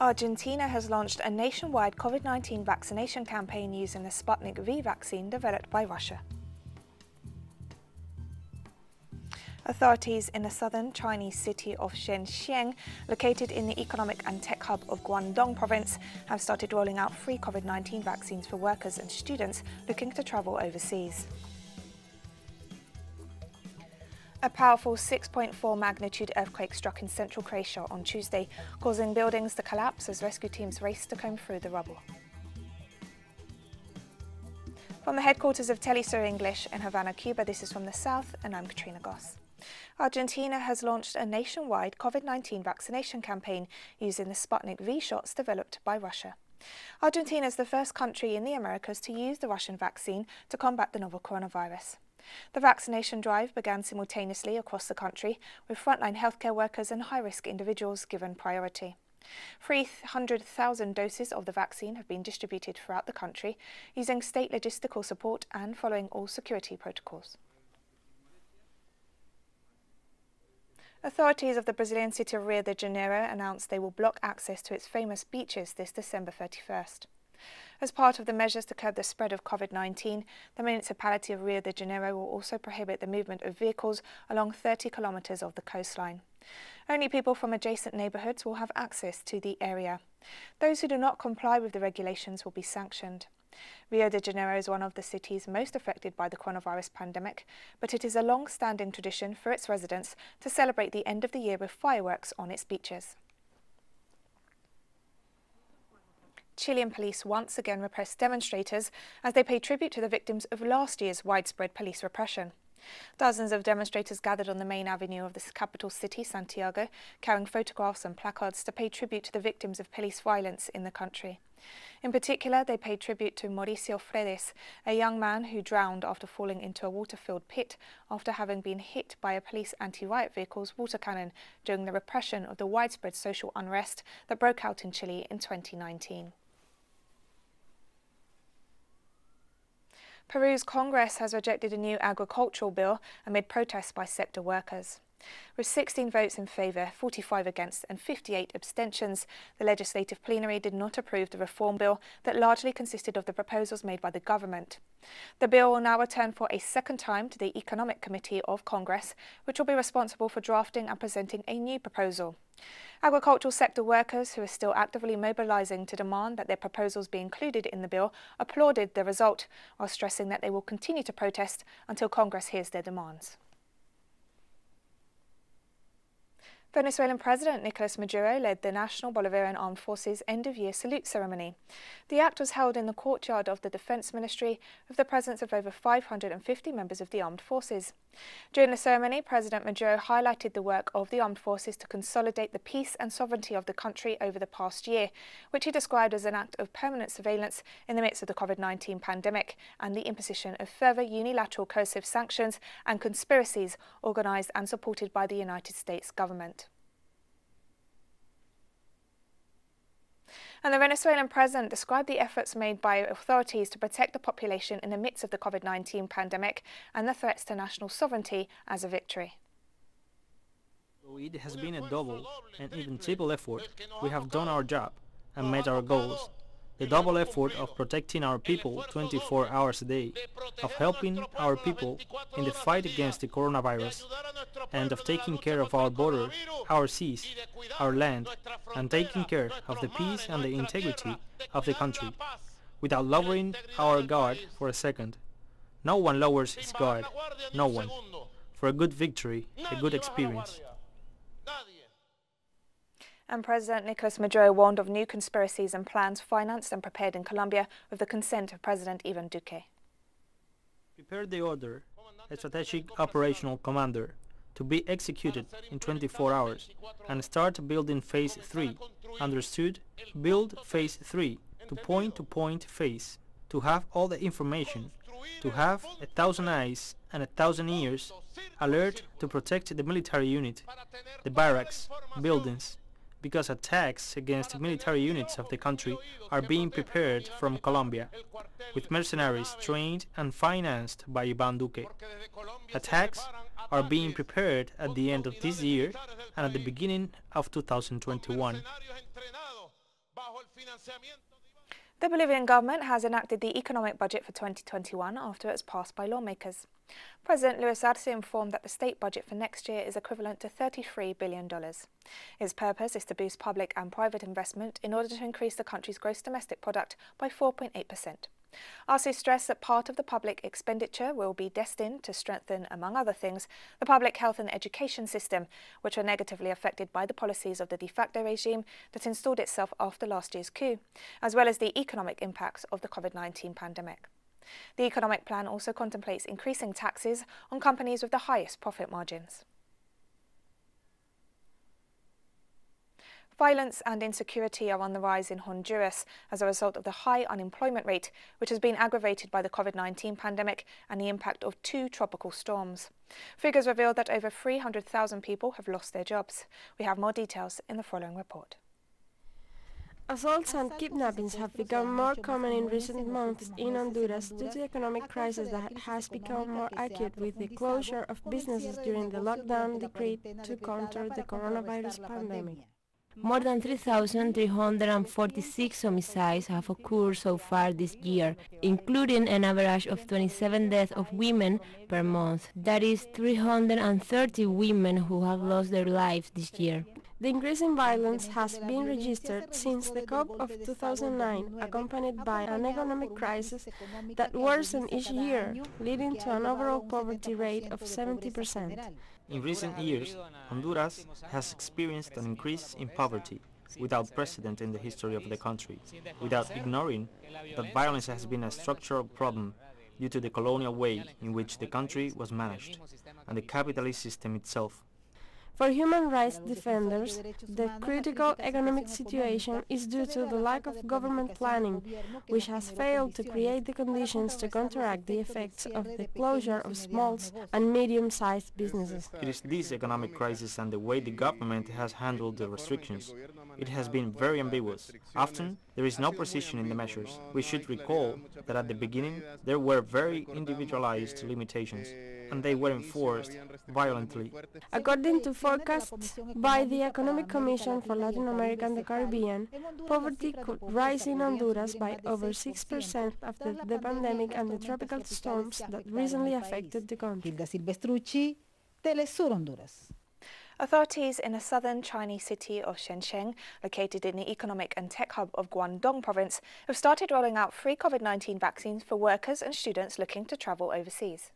Argentina has launched a nationwide COVID-19 vaccination campaign using the Sputnik V vaccine developed by Russia. Authorities in the southern Chinese city of Shenzhen, located in the economic and tech hub of Guangdong province, have started rolling out free COVID-19 vaccines for workers and students looking to travel overseas. A powerful 6.4 magnitude earthquake struck in central Croatia on Tuesday, causing buildings to collapse as rescue teams raced to comb through the rubble. From the headquarters of teleSUR English in Havana, Cuba, this is From the South, and I'm Katrina Goss. Argentina has launched a nationwide COVID-19 vaccination campaign using the Sputnik V shots developed by Russia. Argentina is the first country in the Americas to use the Russian vaccine to combat the novel coronavirus. The vaccination drive began simultaneously across the country, with frontline healthcare workers and high-risk individuals given priority. 300,000 doses of the vaccine have been distributed throughout the country, using state logistical support and following all security protocols. Authorities of the Brazilian city of Rio de Janeiro announced they will block access to its famous beaches this December 31st. As part of the measures to curb the spread of COVID-19, the municipality of Rio de Janeiro will also prohibit the movement of vehicles along 30 kilometres of the coastline. Only people from adjacent neighbourhoods will have access to the area. Those who do not comply with the regulations will be sanctioned. Rio de Janeiro is one of the cities most affected by the coronavirus pandemic, but it is a long-standing tradition for its residents to celebrate the end of the year with fireworks on its beaches. Chilean police once again repressed demonstrators as they paid tribute to the victims of last year's widespread police repression. Dozens of demonstrators gathered on the main avenue of the capital city, Santiago, carrying photographs and placards to pay tribute to the victims of police violence in the country. In particular, they paid tribute to Mauricio Fredes, a young man who drowned after falling into a water-filled pit after having been hit by a police anti-riot vehicle's water cannon during the repression of the widespread social unrest that broke out in Chile in 2019. Peru's Congress has rejected a new agricultural bill amid protests by sector workers. With 16 votes in favour, 45 against and 58 abstentions, the legislative plenary did not approve the reform bill that largely consisted of the proposals made by the government. The bill will now return for a second time to the Economic Committee of Congress, which will be responsible for drafting and presenting a new proposal. Agricultural sector workers, who are still actively mobilising to demand that their proposals be included in the bill, applauded the result, while stressing that they will continue to protest until Congress hears their demands. Venezuelan President Nicolas Maduro led the National Bolivian Armed Forces end-of-year salute ceremony. The act was held in the courtyard of the Defence Ministry with the presence of over 550 members of the armed forces. During the ceremony, President Maduro highlighted the work of the armed forces to consolidate the peace and sovereignty of the country over the past year, which he described as an act of permanent surveillance in the midst of the COVID-19 pandemic and the imposition of further unilateral coercive sanctions and conspiracies organised and supported by the United States government. And the Venezuelan president described the efforts made by authorities to protect the population in the midst of the COVID-19 pandemic and the threats to national sovereignty as a victory. It has been a double and even triple effort. We have done our job and met our goals. The double effort of protecting our people 24 hours a day, of helping our people in the fight against the coronavirus, and of taking care of our border, our seas, our land, and taking care of the peace and the integrity of the country, without lowering our guard for a second. No one lowers his guard, no one. For a good victory, a good experience. And President Nicolas Maduro warned of new conspiracies and plans financed and prepared in Colombia with the consent of President Ivan Duque. Prepare the order, a strategic operational commander, to be executed in 24 hours and start building phase 3. Understood? Build phase 3 to point phase, to have all the information, to have 1,000 eyes and 1,000 ears alert to protect the military unit, the barracks, buildings, because attacks against military units of the country are being prepared from Colombia, with mercenaries trained and financed by Ivan Duque. Attacks are being prepared at the end of this year and at the beginning of 2021. The Bolivian government has enacted the economic budget for 2021 after it was passed by lawmakers. President Luis Arce informed that the state budget for next year is equivalent to $33 billion. Its purpose is to boost public and private investment in order to increase the country's gross domestic product by 4.8%. Arce stressed that part of the public expenditure will be destined to strengthen, among other things, the public health and education system, which were negatively affected by the policies of the de facto regime that installed itself after last year's coup, as well as the economic impacts of the COVID-19 pandemic. The economic plan also contemplates increasing taxes on companies with the highest profit margins. Violence and insecurity are on the rise in Honduras as a result of the high unemployment rate, which has been aggravated by the COVID-19 pandemic and the impact of 2 tropical storms. Figures reveal that over 300,000 people have lost their jobs. We have more details in the following report. Assaults and kidnappings have become more common in recent months in Honduras due to the economic crisis that has become more acute with the closure of businesses during the lockdown decreed to counter the coronavirus pandemic. More than 3,346 homicides have occurred so far this year, including an average of 27 deaths of women per month. That is 330 women who have lost their lives this year. The increase in violence has been registered since the coup of 2009, accompanied by an economic crisis that worsened each year, leading to an overall poverty rate of 70%. In recent years, Honduras has experienced an increase in poverty without precedent in the history of the country, without ignoring that violence has been a structural problem due to the colonial way in which the country was managed and the capitalist system itself. For human rights defenders, the critical economic situation is due to the lack of government planning, which has failed to create the conditions to counteract the effects of the closure of small and medium-sized businesses. It is this economic crisis and the way the government has handled the restrictions. It has been very ambiguous. Often, there is no precision in the measures. We should recall that at the beginning there were very individualized limitations, and they were enforced violently. According to forecasts by the Economic Commission for Latin America and the Caribbean, poverty could rise in Honduras by over 6% after the pandemic and the tropical storms that recently affected the country. teleSUR Honduras. Authorities in the southern Chinese city of Shenzhen, located in the economic and tech hub of Guangdong province, have started rolling out free COVID-19 vaccines for workers and students looking to travel overseas.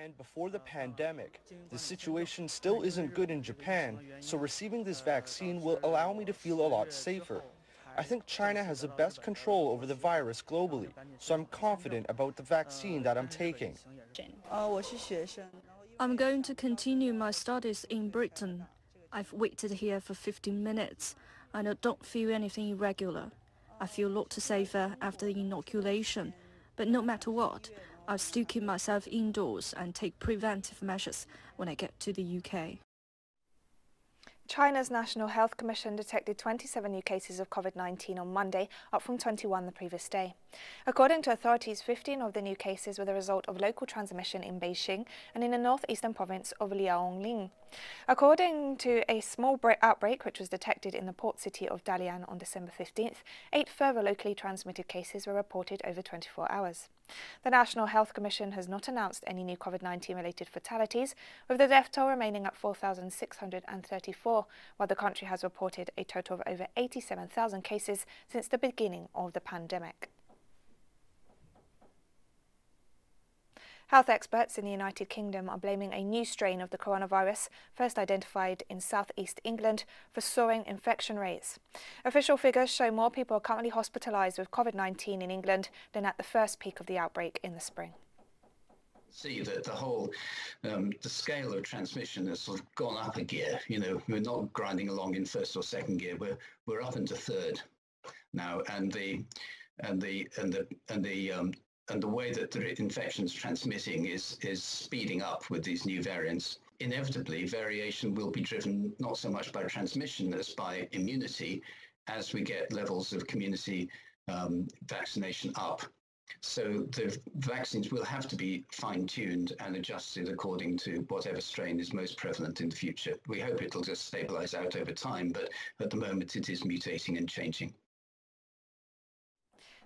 And before the pandemic, the situation still isn't good in Japan, so receiving this vaccine will allow me to feel a lot safer. I think China has the best control over the virus globally, so I'm confident about the vaccine that I'm taking. I'm going to continue my studies in Britain. I've waited here for 15 minutes and I don't feel anything irregular. I feel a lot safer after the inoculation, but no matter what, I'll still keep myself indoors and take preventive measures when I get to the UK. China's National Health Commission detected 27 new cases of COVID-19 on Monday, up from 21 the previous day. According to authorities, 15 of the new cases were the result of local transmission in Beijing and in the northeastern province of Liaoning. According to a small outbreak which was detected in the port city of Dalian on December 15th, 8 further locally transmitted cases were reported over 24 hours. The National Health Commission has not announced any new COVID-19 related fatalities, with the death toll remaining at 4,634, while the country has reported a total of over 87,000 cases since the beginning of the pandemic. Health experts in the United Kingdom are blaming a new strain of the coronavirus, first identified in southeast England, for soaring infection rates. Official figures show more people are currently hospitalised with COVID-19 in England than at the first peak of the outbreak in the spring. See that the whole, the scale of transmission has sort of gone up a gear. You know, we're not grinding along in first or second gear. We're up into third now, and the way that the infection's transmitting is speeding up with these new variants. Inevitably, variation will be driven not so much by transmission as by immunity as we get levels of community vaccination up. So the vaccines will have to be fine-tuned and adjusted according to whatever strain is most prevalent in the future. We hope it'll just stabilize out over time, but at the moment it is mutating and changing.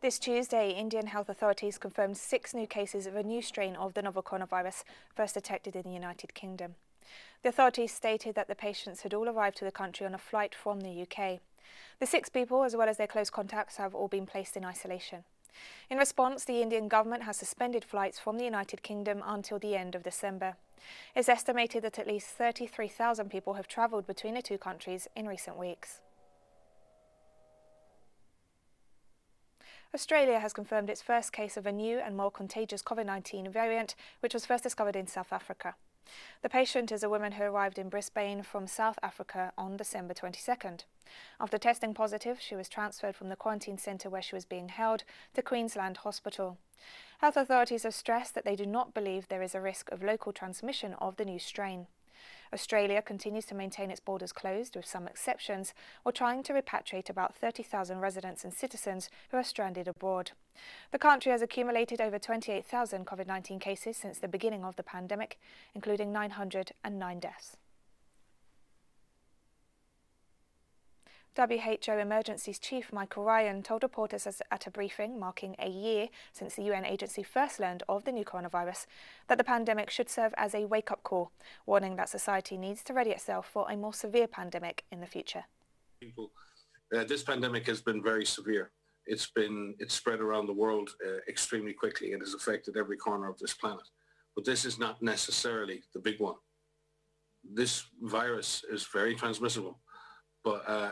This Tuesday, Indian health authorities confirmed 6 new cases of a new strain of the novel coronavirus first detected in the United Kingdom. The authorities stated that the patients had all arrived to the country on a flight from the UK. The 6 people, as well as their close contacts, have all been placed in isolation. In response, the Indian government has suspended flights from the United Kingdom until the end of December. It's estimated that at least 33,000 people have travelled between the two countries in recent weeks. Australia has confirmed its first case of a new and more contagious COVID-19 variant, which was first discovered in South Africa. The patient is a woman who arrived in Brisbane from South Africa on December 22nd. After testing positive, she was transferred from the quarantine centre where she was being held to Queensland Hospital. Health authorities have stressed that they do not believe there is a risk of local transmission of the new strain. Australia continues to maintain its borders closed, with some exceptions, while trying to repatriate about 30,000 residents and citizens who are stranded abroad. The country has accumulated over 28,000 COVID-19 cases since the beginning of the pandemic, including 909 deaths. WHO Emergencies Chief Michael Ryan told reporters at a briefing marking a year since the UN agency first learned of the new coronavirus that the pandemic should serve as a wake-up call, warning that society needs to ready itself for a more severe pandemic in the future. This pandemic has been very severe. It's spread around the world extremely quickly and has affected every corner of this planet. But this is not necessarily the big one. This virus is very transmissible.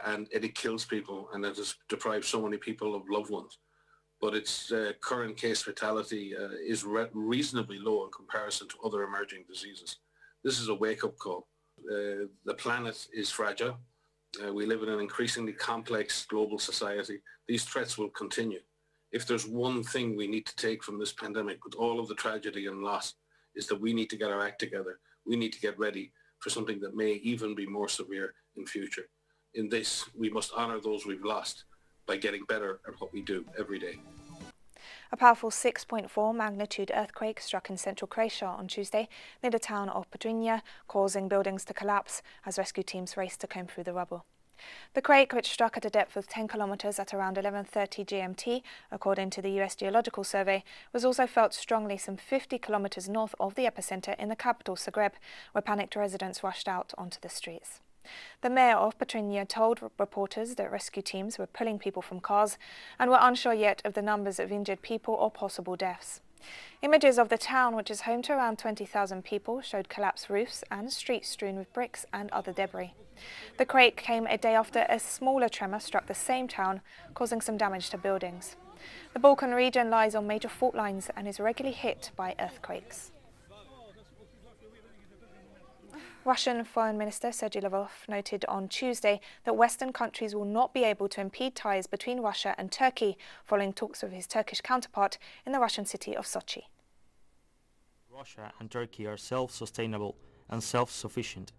And it kills people, and it has deprived so many people of loved ones. But its current case fatality is reasonably low in comparison to other emerging diseases. This is a wake-up call. The planet is fragile. We live in an increasingly complex global society. These threats will continue. If there's one thing we need to take from this pandemic, with all of the tragedy and loss, is that we need to get our act together. We need to get ready for something that may even be more severe in future. In this, we must honour those we've lost by getting better at what we do every day. A powerful 6.4 magnitude earthquake struck in central Croatia on Tuesday near the town of Petrinja, causing buildings to collapse as rescue teams raced to comb through the rubble. The quake, which struck at a depth of 10 kilometres at around 11:30 GMT, according to the US Geological Survey, was also felt strongly some 50 kilometres north of the epicentre in the capital Zagreb, where panicked residents rushed out onto the streets. The mayor of Petrinja told reporters that rescue teams were pulling people from cars and were unsure yet of the numbers of injured people or possible deaths. Images of the town, which is home to around 20,000 people, showed collapsed roofs and streets strewn with bricks and other debris. The quake came a day after a smaller tremor struck the same town, causing some damage to buildings. The Balkan region lies on major fault lines and is regularly hit by earthquakes. Russian Foreign Minister Sergei Lavrov noted on Tuesday that Western countries will not be able to impede ties between Russia and Turkey following talks with his Turkish counterpart in the Russian city of Sochi. Russia and Turkey are self-sustainable and self-sufficient.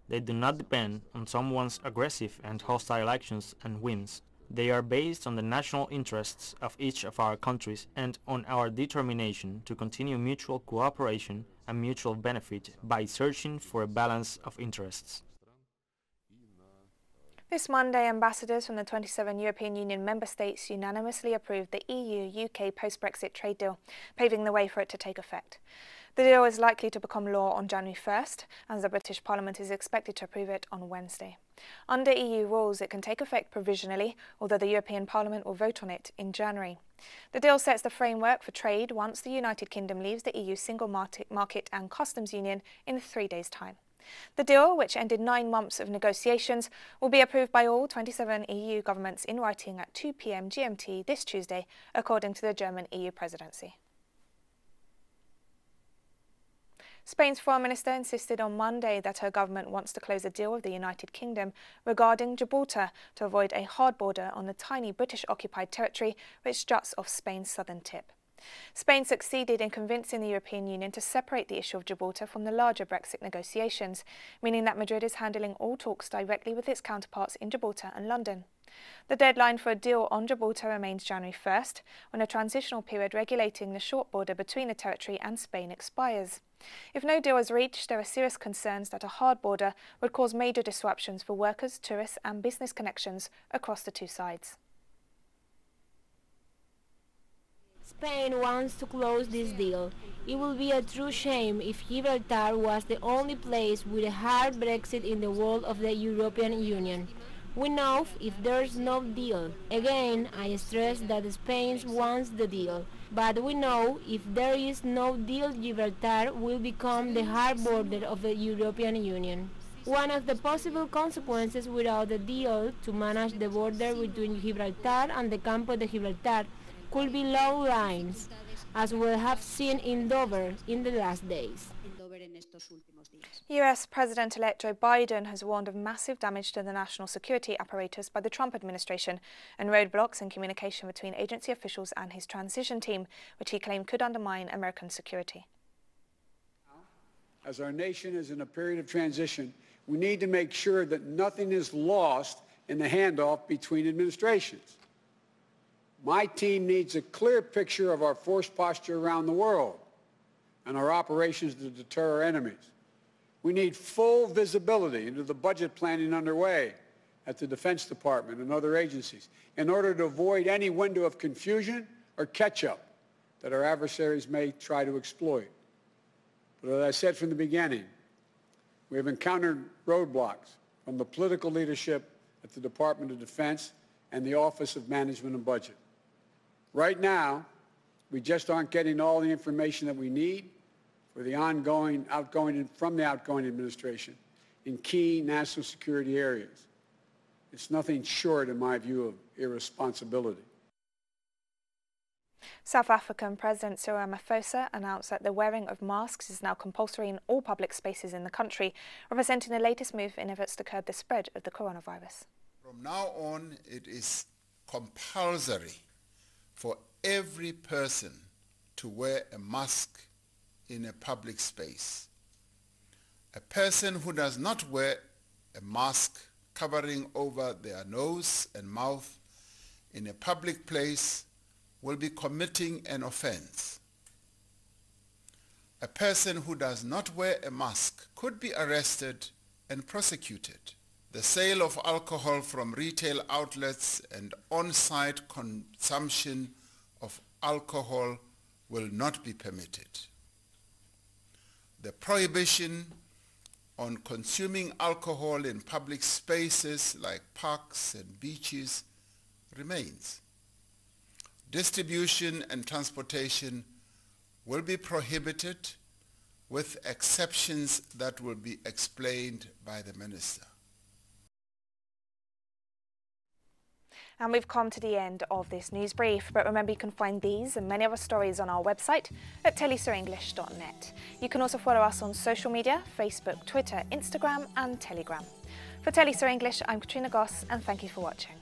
They do not depend on someone's aggressive and hostile actions and whims. They are based on the national interests of each of our countries and on our determination to continue mutual cooperation and mutual benefit by searching for a balance of interests. This Monday, ambassadors from the 27 European Union member states unanimously approved the EU-UK post-Brexit trade deal, paving the way for it to take effect. The deal is likely to become law on January 1st, as the British Parliament is expected to approve it on Wednesday. Under EU rules, it can take effect provisionally, although the European Parliament will vote on it in January. The deal sets the framework for trade once the United Kingdom leaves the EU Single Market and Customs Union in 3 days' time. The deal, which ended 9 months of negotiations, will be approved by all 27 EU governments in writing at 2 p.m. GMT this Tuesday, according to the German EU presidency. Spain's Foreign Minister insisted on Monday that her government wants to close a deal with the United Kingdom regarding Gibraltar to avoid a hard border on the tiny British-occupied territory which juts off Spain's southern tip. Spain succeeded in convincing the European Union to separate the issue of Gibraltar from the larger Brexit negotiations, meaning that Madrid is handling all talks directly with its counterparts in Gibraltar and London. The deadline for a deal on Gibraltar remains January 1st, when a transitional period regulating the short border between the territory and Spain expires. If no deal is reached, there are serious concerns that a hard border would cause major disruptions for workers, tourists and business connections across the two sides. Spain wants to close this deal. It would be a true shame if Gibraltar was the only place with a hard Brexit in the world of the European Union. We know if there's no deal. Again, I stress that Spain wants the deal. But we know if there is no deal, Gibraltar will become the hard border of the European Union. One of the possible consequences without a deal to manage the border between Gibraltar and the Campo de Gibraltar could be low lines, as we have seen in Dover in the last days. US President-elect Joe Biden has warned of massive damage to the national security apparatus by the Trump administration and roadblocks in communication between agency officials and his transition team, which he claimed could undermine American security. As our nation is in a period of transition, we need to make sure that nothing is lost in the handoff between administrations. My team needs a clear picture of our force posture around the world and our operations to deter our enemies. We need full visibility into the budget planning underway at the Defense Department and other agencies in order to avoid any window of confusion or catch-up that our adversaries may try to exploit. But as I said from the beginning, we have encountered roadblocks from the political leadership at the Department of Defense and the Office of Management and Budget. Right now, we just aren't getting all the information that we need for the outgoing administration in key national security areas. It's nothing short, in my view, of irresponsibility. South African President Cyril Ramaphosa announced that the wearing of masks is now compulsory in all public spaces in the country, representing the latest move in efforts to curb the spread of the coronavirus. From now on, it is compulsory for every person to wear a mask in a public space. A person who does not wear a mask covering over their nose and mouth in a public place will be committing an offense. A person who does not wear a mask could be arrested and prosecuted. The sale of alcohol from retail outlets and on-site consumption of alcohol will not be permitted. The prohibition on consuming alcohol in public spaces like parks and beaches remains. Distribution and transportation will be prohibited with exceptions that will be explained by the minister. And we've come to the end of this news brief, but remember you can find these and many other stories on our website at telesurenglish.net. You can also follow us on social media, Facebook, Twitter, Instagram and Telegram. For TeleSUR English, I'm Katrina Goss and thank you for watching.